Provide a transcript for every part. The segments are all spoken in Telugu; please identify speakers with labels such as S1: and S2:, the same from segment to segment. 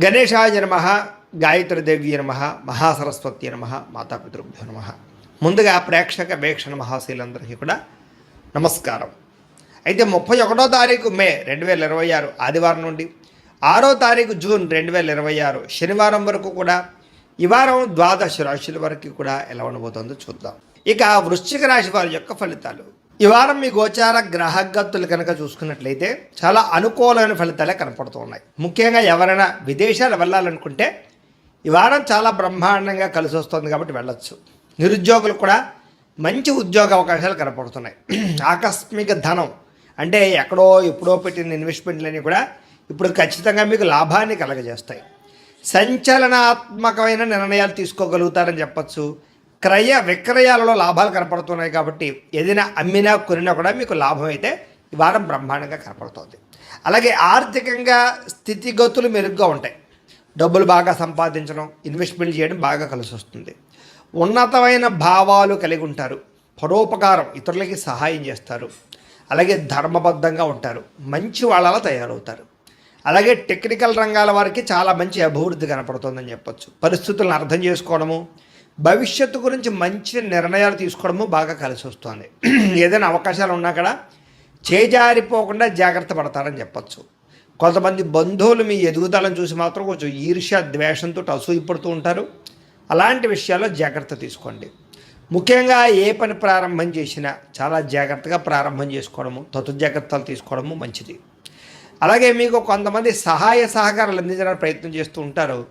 S1: గణేశాయ నమః, గాయత్రీదేవ్య నమః, మహాసరస్వతి నమః, మాతాపితృభ్యో నమః. ముందుగా ప్రేక్షక వీక్షణ మహాశీలందరికీ కూడా నమస్కారం. అయితే 31వ తారీఖు మే 2026 ఆదివారం నుండి 6వ తారీఖు జూన్ 2026 శనివారం వరకు కూడా ఈ వారం ద్వాదశ రాశుల వరకు కూడా ఎలా ఉండబోతుందో చూద్దాం. ఇక వృశ్చిక రాశి వారి యొక్క ఫలితాలు. ఈ వారం మీ గోచార గ్రహగతులు కనుక చూసుకున్నట్లయితే చాలా అనుకూలమైన ఫలితాలే కనపడుతూ ఉన్నాయి. ముఖ్యంగా ఎవరైనా విదేశాలు వెళ్ళాలనుకుంటే ఈ వారం చాలా బ్రహ్మాండంగా కలిసి వస్తుంది కాబట్టి వెళ్ళొచ్చు. నిరుద్యోగులు కూడా మంచి ఉద్యోగ అవకాశాలు కనపడుతున్నాయి. ఆకస్మిక ధనం అంటే ఎక్కడో ఎప్పుడో పెట్టిన ఇన్వెస్ట్మెంట్లన్నీ కూడా ఇప్పుడు ఖచ్చితంగా మీకు లాభాన్ని కలగజేస్తాయి. సంచలనాత్మకమైన నిర్ణయాలు తీసుకోగలుగుతారని చెప్పచ్చు. క్రయ విక్రయాలలో లాభాలు కనపడుతున్నాయి కాబట్టి ఏదైనా అమ్మినా కొనినా కూడా మీకు లాభం అయితే ఈ వారం బ్రహ్మాండంగా కనపడుతుంది. అలాగే ఆర్థికంగా స్థితిగతులు మెరుగ్గా ఉంటాయి. డబ్బులు బాగా సంపాదించడం, ఇన్వెస్ట్మెంట్ చేయడం బాగా కలిసి వస్తుంది. ఉన్నతమైన భావాలు కలిగి ఉంటారు. పరోపకారం, ఇతరులకి సహాయం చేస్తారు. అలాగే ధర్మబద్ధంగా ఉంటారు. మంచి వాళ్ళలా తయారవుతారు. అలాగే టెక్నికల్ రంగాల వారికి చాలా మంచి అభివృద్ధి కనపడుతుందని చెప్పచ్చు. పరిస్థితులను అర్థం చేసుకోవడము, భవిష్యత్తు గురించి మంచి నిర్ణయాలు తీసుకోవడము బాగా కలిసి వస్తుంది. ఏదైనా అవకాశాలు ఉన్నా కూడా చేజారిపోకుండా జాగ్రత్త పడతారని చెప్పచ్చు. కొంతమంది బంధువులు మీ ఎదుగుదలను చూసి మాత్రం కొంచెం ఈర్ష్య ద్వేషంతో అసూయపడుతూ ఉంటారు. అలాంటి విషయాల్లో జాగ్రత్త తీసుకోండి. ముఖ్యంగా ఏ పని ప్రారంభం చేసినా చాలా జాగ్రత్తగా ప్రారంభం చేసుకోవడము, జాగ్రత్తలు తీసుకోవడము మంచిది. అలాగే మీకు కొంతమంది సహాయ సహకారాలు అందించడానికి ప్రయత్నం చేస్తూ ఉంటారు.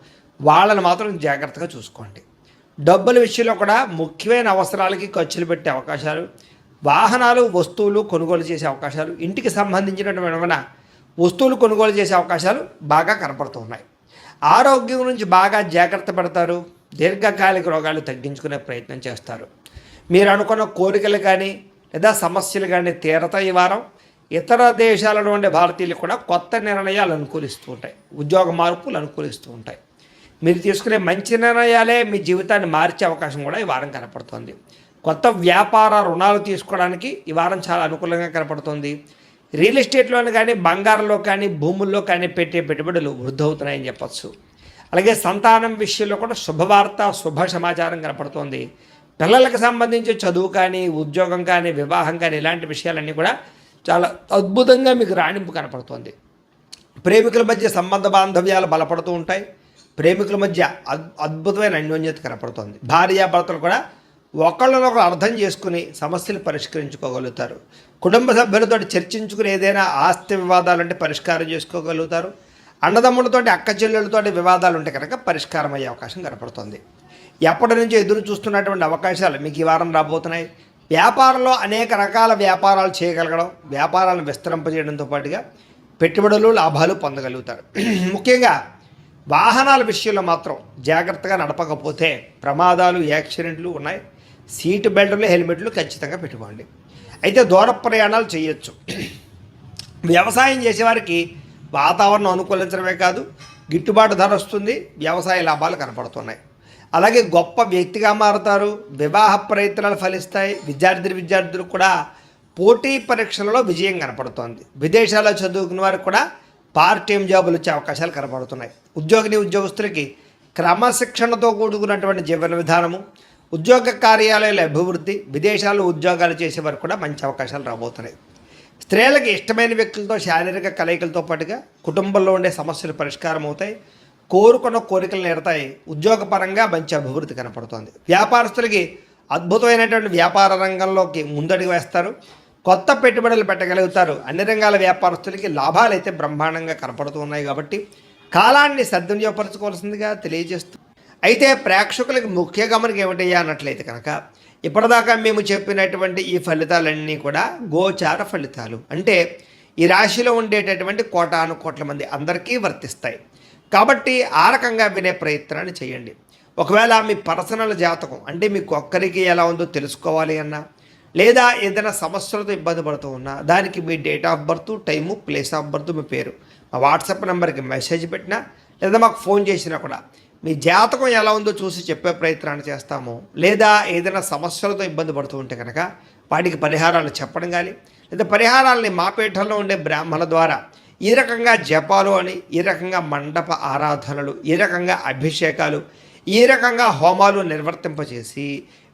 S1: వాళ్ళని మాత్రం జాగ్రత్తగా చూసుకోండి. డబ్బుల విషయంలో కూడా ముఖ్యమైన అవసరాలకి ఖర్చులు పెట్టే అవకాశాలు, వాహనాలు వస్తువులు కొనుగోలు చేసే అవకాశాలు, ఇంటికి సంబంధించినటువంటి వస్తువులు కొనుగోలు చేసే అవకాశాలు బాగా కనపడుతున్నాయి. ఆరోగ్యం గురించి బాగా జాగ్రత్త పడతారు. దీర్ఘకాలిక రోగాలు తగ్గించుకునే ప్రయత్నం చేస్తారు. మీరు అనుకున్న కోరికలు కానీ లేదా సమస్యలు కానీ తీరతాయి ఈ వారం. ఇతర దేశాలలో ఉండే భారతీయులు కూడా కొత్త నిర్ణయాలు అనుకూలిస్తూ ఉంటాయి. ఉద్యోగ మార్పులు అనుకూలిస్తూ ఉంటాయి. మీరు తీసుకునే మంచి నిర్ణయాలే మీ జీవితాన్ని మార్చే అవకాశం కూడా ఈ వారం కనపడుతుంది. కొత్త వ్యాపార రుణాలు తీసుకోవడానికి ఈ వారం చాలా అనుకూలంగా కనపడుతుంది. రియల్ ఎస్టేట్లోని కానీ బంగారంలో కానీ భూముల్లో కానీ పెట్టే పెట్టుబడులు వృద్ధి అవుతున్నాయని చెప్పచ్చు. అలాగే సంతానం విషయంలో కూడా శుభవార్త, శుభ సమాచారం కనపడుతోంది. పిల్లలకు సంబంధించి చదువు కానీ ఉద్యోగం కానీ వివాహం కానీ ఇలాంటి విషయాలన్నీ కూడా చాలా అద్భుతంగా మీకు రాణింపు కనపడుతుంది. ప్రేమికుల మధ్య సంబంధ బాంధవ్యాలు బలపడుతూ ఉంటాయి. ప్రేమికుల మధ్య అద్భుతమైన అన్యోన్యత కనపడుతుంది. భార్యాభర్తలు కూడా ఒకళ్ళనొకరు అర్థం చేసుకుని సమస్యలు పరిష్కరించుకోగలుగుతారు. కుటుంబ సభ్యులతో చర్చించుకుని ఏదైనా ఆస్తి వివాదాలుంటే పరిష్కారం చేసుకోగలుగుతారు. అన్నదమ్ములతోటి అక్క చెల్లెళ్ళతోటి వివాదాలు ఉంటే కనుక పరిష్కారం అయ్యే అవకాశం కనపడుతుంది. ఎప్పటి నుంచో ఎదురు చూస్తున్నటువంటి అవకాశాలు మీకు ఈ వారం రాబోతున్నాయి. వ్యాపారంలో అనేక రకాల వ్యాపారాలు చేయగలగడం, వ్యాపారాలను విస్తరింపజేయడంతో పాటుగా పెట్టుబడులు లాభాలు పొందగలుగుతారు. ముఖ్యంగా వాహనాల విషయంలో మాత్రం జాగ్రత్తగా నడపకపోతే ప్రమాదాలు, యాక్సిడెంట్లు ఉన్నాయి. సీటు బెల్టులు, హెల్మెట్లు ఖచ్చితంగా పెట్టుకోండి. అయితే దూర ప్రయాణాలు చేయొచ్చు. వ్యవసాయం చేసేవారికి వాతావరణం అనుకూలించడమే కాదు, గిట్టుబాటు ధర వస్తుంది. వ్యవసాయ లాభాలు కనపడుతున్నాయి. అలాగే గొప్ప వ్యక్తిగా మారుతారు. వివాహ ప్రయత్నాలు ఫలిస్తాయి. విద్యార్థులు కూడా పోటీ పరీక్షలలో విజయం కనపడుతోంది. విదేశాల్లో చదువుకున్న వారికి కూడా పార్ట్ టైం జాబులు వచ్చే అవకాశాలు కనపడుతున్నాయి. ఉద్యోగస్తులకి క్రమశిక్షణతో కూడుకున్నటువంటి జీవన విధానము, ఉద్యోగ కార్యాలయాల అభివృద్ధి, విదేశాల్లో ఉద్యోగాలు చేసేవారు కూడా మంచి అవకాశాలు రాబోతున్నాయి. స్త్రీలకు ఇష్టమైన వ్యక్తులతో శారీరక కలయికలతో పాటుగా కుటుంబంలో ఉండే సమస్యలు పరిష్కారం అవుతాయి. కోరుకున్న కోరికలు నేరతాయి. ఉద్యోగపరంగా మంచి అభివృద్ధి కనపడుతుంది. వ్యాపారస్తులకి అద్భుతమైనటువంటి వ్యాపార రంగంలోకి ముందడుగు వేస్తారు. కొత్త పెట్టుబడులు పెట్టగలుగుతారు. అన్ని రంగాల వ్యాపారస్తులకి లాభాలు అయితే బ్రహ్మాండంగా కనపడుతూ ఉన్నాయి కాబట్టి కాలాన్ని సద్వినియోగపరచుకోవాల్సిందిగా తెలియజేస్తూ, అయితే ప్రేక్షకులకి ముఖ్య గమనిక ఏమిటయ్యా అన్నట్లయితే కనుక ఇప్పటిదాకా మేము చెప్పినటువంటి ఈ ఫలితాలన్నీ కూడా గోచార ఫలితాలు. అంటే ఈ రాశిలో ఉండేటటువంటి కోటాను కోట్ల మంది అందరికీ వర్తిస్తాయి. కాబట్టి ఆ రకంగా వినే ప్రయత్నాన్ని చేయండి. ఒకవేళ మీ పర్సనల్ జాతకం అంటే మీకు ఒక్కరికి ఎలా ఉందో తెలుసుకోవాలి అన్నా, లేదా ఏదైనా సమస్యలతో ఇబ్బంది పడుతూ ఉన్నా దానికి మీ date of birth, time, place of birth, మీ పేరు మా వాట్సాప్ నెంబర్కి మెసేజ్ పెట్టినా లేదా మాకు ఫోన్ చేసినా కూడా మీ జాతకం ఎలా ఉందో చూసి చెప్పే ప్రయత్నాన్ని చేస్తాము. లేదా ఏదైనా సమస్యలతో ఇబ్బంది పడుతూ ఉంటే కనుక వాటికి పరిహారాలు చెప్పడం కానీ లేదా పరిహారాలని మా పీఠంలో ఉండే బ్రాహ్మణుల ద్వారా ఈ రకంగా జపాలు అని, ఈ రకంగా మండప ఆరాధనలు, ఈ రకంగా అభిషేకాలు, ఈ రకంగా హోమాలు నిర్వర్తింపచేసి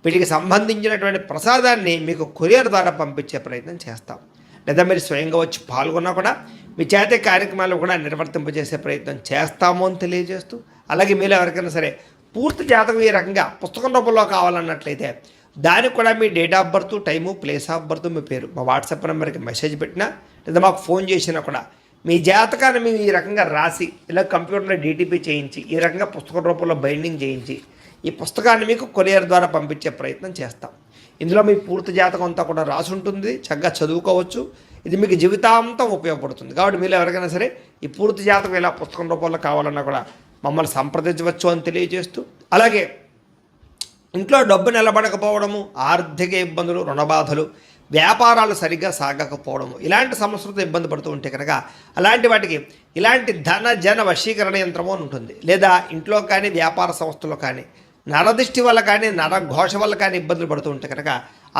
S1: వీటికి సంబంధించినటువంటి ప్రసాదాన్ని మీకు కొరియర్ ద్వారా పంపించే ప్రయత్నం చేస్తాం. లేదా మీరు స్వయంగా వచ్చి పాల్గొన్నా కూడా మీ చేత కార్యక్రమాలు కూడా నిర్వర్తింపజేసే ప్రయత్నం చేస్తాము అని తెలియజేస్తూ, అలాగే మీరు ఎవరికైనా సరే పూర్తి జాతకం ఈ రకంగా పుస్తకం రూపంలో కావాలన్నట్లయితే దానికి కూడా మీ date of birth, time, place of birth, మీ పేరు మా వాట్సాప్ నెంబర్కి మెసేజ్ పెట్టినా లేదా మాకు ఫోన్ చేసినా కూడా మీ జాతకాన్ని మేము ఈ రకంగా రాసి ఇలా కంప్యూటర్లో డీటీపీ చేయించి ఈ రకంగా పుస్తకం రూపంలో బైండింగ్ చేయించి ఈ పుస్తకాన్ని మీకు కొరియర్ ద్వారా పంపించే ప్రయత్నం చేస్తాం. ఇందులో మీ పూర్తి జాతకం అంతా కూడా రాసి ఉంటుంది, చక్కగా చదువుకోవచ్చు. ఇది మీకు జీవితాంతం ఉపయోగపడుతుంది. కాబట్టి మీరు ఎవరికైనా సరే ఈ పూర్తి జాతకం ఇలా పుస్తకం రూపంలో కావాలన్నా కూడా మమ్మల్ని సంప్రదించవచ్చు అని తెలియజేస్తూ, అలాగే ఇంట్లో డబ్బు నిలబడకపోవడము, ఆర్థిక ఇబ్బందులు, రుణబాధలు, వ్యాపారాలు సరిగ్గా సాగకపోవడము, ఇలాంటి సమస్యలతో ఇబ్బంది పడుతూ ఉంటే కనుక అలాంటి వాటికి ఇలాంటి ధన జన వశీకరణ యంత్రము అని ఉంటుంది. లేదా ఇంట్లో కానీ వ్యాపార సంస్థలో కానీ నరదిష్టి వల్ల కానీ నరఘోష వల్ల కానీ ఇబ్బందులు పడుతూ ఉంటే కనుక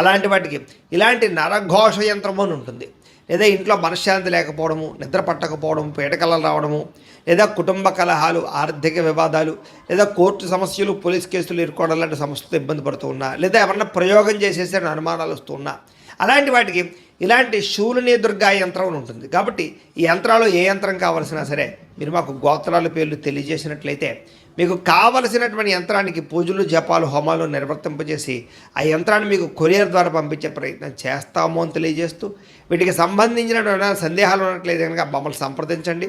S1: అలాంటి వాటికి ఇలాంటి నరఘోష యంత్రము అని ఉంటుంది. లేదా ఇంట్లో మనశ్శాంతి లేకపోవడము, నిద్ర పట్టకపోవడం, పీడకలలు రావడము, లేదా కుటుంబ కలహాలు, ఆర్థిక వివాదాలు, లేదా కోర్టు సమస్యలు, పోలీస్ కేసులు ఇరుకోవడం లాంటి సమస్యలతో ఇబ్బంది పడుతూ ఉన్నా, లేదా ఎవరన్నా ప్రయోగం చేసేసే అనుమానాలు వస్తూ ఉన్నా అలాంటి వాటికి ఇలాంటి శూలిని దుర్గా యంత్రం ఉంటుంది. కాబట్టి ఈ యంత్రాలు ఏ యంత్రం కావాల్సినా సరే మీరు మాకు గోత్రాల పేర్లు తెలియజేసినట్లయితే మీకు కావలసినటువంటి యంత్రానికి పూజలు, జపాలు, హోమాలు నిర్వర్తింపజేసి ఆ యంత్రాన్ని మీకు కొరియర్ ద్వారా పంపించే ప్రయత్నం చేస్తాము అని తెలియజేస్తూ, వీటికి సంబంధించినటువంటి సందేహాలు ఉన్నట్లయితే కనుక మమ్మల్ని సంప్రదించండి.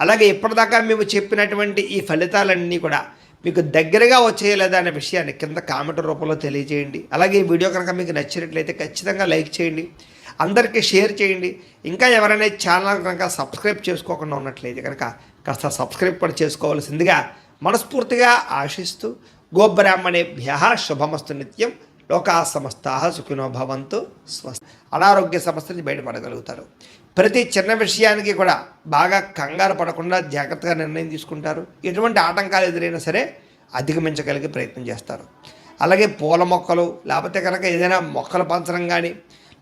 S1: అలాగే ఇప్పటిదాకా మేము చెప్పినటువంటి ఈ ఫలితాలన్నీ కూడా మీకు దగ్గరగా వచ్చేయలేదా అనే విషయాన్ని కింద కామెంట్ రూపంలో తెలియజేయండి. అలాగే ఈ వీడియో కనుక మీకు నచ్చినట్లయితే ఖచ్చితంగా లైక్ చేయండి, అందరికీ షేర్ చేయండి. ఇంకా ఎవరైనా ఛానల్ కనుక సబ్స్క్రైబ్ చేసుకోకుండా ఉన్నట్లయితే కనుక కాస్త సబ్స్క్రైబ్ కూడా చేసుకోవాల్సిందిగా మనస్ఫూర్తిగా ఆశిస్తూ, గోబ్రాహ్మణేభ్యః శుభమస్తు నిత్యం, లోకా సమస్తాః సుఖినో భవంతు, స్వస్తి. అనారోగ్య సమస్య నుంచి బయటపడగలుగుతారు. ప్రతి చిన్న విషయానికి కూడా బాగా కంగారు పడకుండా జాగ్రత్తగా నిర్ణయం తీసుకుంటారు. ఎటువంటి ఆటంకాలు ఎదురైనా సరే అధిగమించగలిగే ప్రయత్నం చేస్తారు. అలాగే పూల మొక్కలు, లేకపోతే కనుక ఏదైనా మొక్కలు పెంచడం కానీ,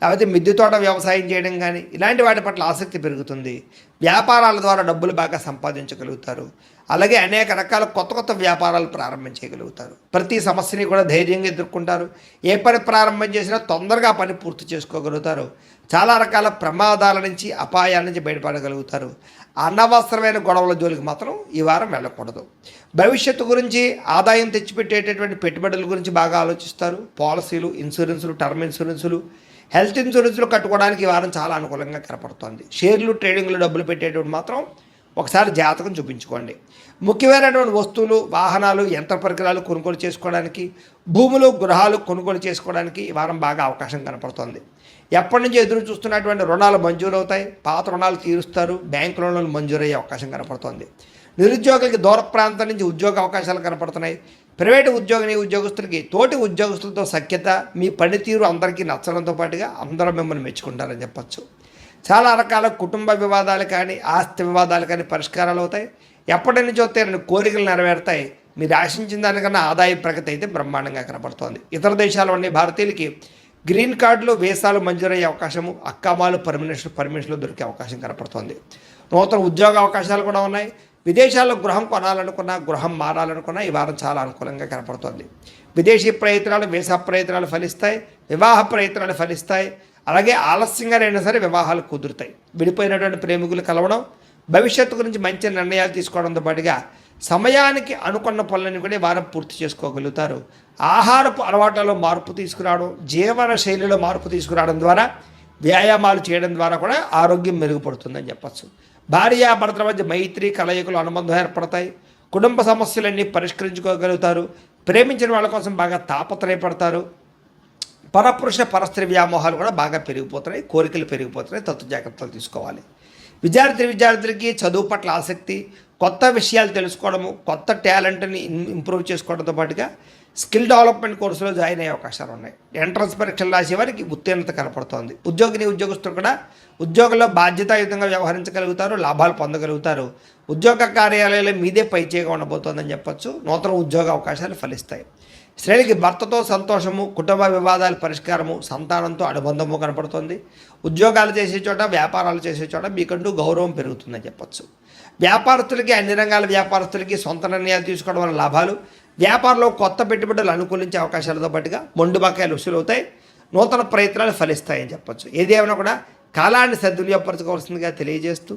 S1: లేకపోతే మిద్దె తోట వ్యవసాయం చేయడం కానీ ఇలాంటి వాటి పట్ల ఆసక్తి పెరుగుతుంది. వ్యాపారాల ద్వారా డబ్బులు బాగా సంపాదించగలుగుతారు. అలాగే అనేక రకాల కొత్త కొత్త వ్యాపారాలు ప్రారంభించగలుగుతారు. ప్రతి సమస్యని కూడా ధైర్యంగా ఎదుర్కొంటారు. ఏ పని ప్రారంభం చేసినా తొందరగా పని పూర్తి చేసుకోగలుగుతారు. చాలా రకాల ప్రమాదాల నుంచి, అపాయాల నుంచి బయటపడగలుగుతారు. అనవసరమైన గొడవల జోలికి మాత్రం ఈ వారం వెళ్ళకూడదు. భవిష్యత్తు గురించి, ఆదాయం తెచ్చిపెట్టేటటువంటి పెట్టుబడుల గురించి బాగా ఆలోచిస్తారు. పాలసీలు, ఇన్సూరెన్సులు, టర్మ్ ఇన్సూరెన్సులు, హెల్త్ ఇన్సూరెన్సులు కట్టుకోవడానికి ఈ వారం చాలా అనుకూలంగా కనపడుతోంది. షేర్లు, ట్రేడింగ్లు డబ్బులు పెట్టేటువంటి మాత్రం ఒకసారి జాతకం చూపించుకోండి. ముఖ్యమైనటువంటి వస్తువులు, వాహనాలు, యంత్ర పరికరాలు కొనుగోలు చేసుకోవడానికి, భూములు, గృహాలు కొనుగోలు చేసుకోవడానికి ఈ వారం బాగా అవకాశం కనపడుతోంది. ఎప్పటి నుంచి ఎదురు చూస్తున్నటువంటి రుణాలు మంజూరు అవుతాయి. పాత రుణాలు తీరుస్తారు. బ్యాంకు రుణాలు మంజూరయ్యే అవకాశం కనపడుతోంది. నిరుద్యోగులకి దూర ప్రాంతం నుంచి ఉద్యోగ అవకాశాలు కనపడుతున్నాయి. ప్రైవేటు ఉద్యోగస్తులకి తోటి ఉద్యోగస్తులతో సఖ్యత, మీ పనితీరు అందరికీ నచ్చడంతో పాటుగా అందరూ మిమ్మల్ని మెచ్చుకుంటారని చెప్పచ్చు. చాలా రకాల కుటుంబ వివాదాలు కానీ, ఆస్తి వివాదాలు కానీ పరిష్కారాలు అవుతాయి. ఎప్పటి నుంచో తీరని కోరికలు నెరవేరుతాయి. మీరు ఆశించిన దానికన్నా ఆదాయ ప్రగతి అయితే బ్రహ్మాండంగా కనపడుతోంది. ఇతర దేశాల్లో ఉండే భారతీయులకి గ్రీన్ కార్డులు, వీసాలు మంజూరయ్యే అవకాశము, అక్కామాలు, పర్మిషన్లు దొరికే అవకాశం కనపడుతోంది. నూతన ఉద్యోగ అవకాశాలు కూడా ఉన్నాయి. విదేశాల్లో గృహం కొనాలనుకున్నా, గృహం మారాలనుకున్నా ఈ వారం చాలా అనుకూలంగా కనపడుతోంది. విదేశీ ప్రయత్నాలు, వీసా ప్రయత్నాలు ఫలిస్తాయి. వివాహ ప్రయత్నాలు ఫలిస్తాయి. అలాగే ఆలస్యంగానైనా సరే వివాహాలు కుదురుతాయి. విడిపోయినటువంటి ప్రేమికులు కలవడం, భవిష్యత్తు గురించి మంచి నిర్ణయాలు తీసుకోవడంతో పాటుగా సమయానికి అనుకున్న పనులను కూడా వారం పూర్తి చేసుకోగలుగుతారు. ఆహారపు అలవాట్లలో మార్పు తీసుకురావడం, జీవన శైలిలో మార్పు తీసుకురావడం ద్వారా, వ్యాయామాలు చేయడం ద్వారా కూడా ఆరోగ్యం మెరుగుపడుతుందని చెప్పచ్చు. భార్యాభర్తల మధ్య మైత్రి, కలయికలు, అనుబంధం ఏర్పడతాయి. కుటుంబ సమస్యలన్నీ పరిష్కరించుకోగలుగుతారు. ప్రేమించిన వాళ్ళ కోసం బాగా తాపత్రయపడతారు. పరపురుష పరస్త్రీ వ్యామోహాలు కూడా బాగా పెరిగిపోతున్నాయి. కోరికలు పెరిగిపోతున్నాయి. తత్వ జాగ్రత్తలు తీసుకోవాలి. విద్యార్థులకి చదువు పట్ల ఆసక్తి, కొత్త విషయాలు తెలుసుకోవడము, కొత్త టాలెంట్ని ఇంప్రూవ్ చేసుకోవడంతో పాటుగా స్కిల్ డెవలప్మెంట్ కోర్సులో జాయిన్ అయ్యే అవకాశాలు ఉన్నాయి. ఎంట్రన్స్ పరీక్షలు రాసే వారికి ఉత్తీర్ణత కనపడుతోంది. ఉద్యోగస్తులు కూడా ఉద్యోగంలో బాధ్యతాయుతంగా వ్యవహరించగలుగుతారు. లాభాలు పొందగలుగుతారు. ఉద్యోగ కార్యాలయాలు మీదే పైచేగా ఉండబోతోందని చెప్పచ్చు. నూతన ఉద్యోగ అవకాశాలు ఫలిస్తాయి. స్త్రీలకి భర్తతో సంతోషము, కుటుంబ వివాదాల పరిష్కారము, సంతానంతో అనుబంధము కనపడుతుంది. ఉద్యోగాలు చేసే చోట, వ్యాపారాలు చేసే చోట మీకంటూ గౌరవం పెరుగుతుందని చెప్పొచ్చు. వ్యాపారస్తులకి, అన్ని రంగాల వ్యాపారస్తులకి సొంత నిర్ణయాలు తీసుకోవడం వల్ల లాభాలు, వ్యాపారంలో కొత్త పెట్టుబడులు అనుకూలించే అవకాశాలతో పాటుగా మొండు బకాయిలు వసూలవుతాయి, నూతన ప్రయత్నాలు ఫలిస్తాయని చెప్పొచ్చు. ఏదేమైనా కూడా కాలాన్ని సద్వినియోగపరచుకోవాల్సిందిగా తెలియజేస్తూ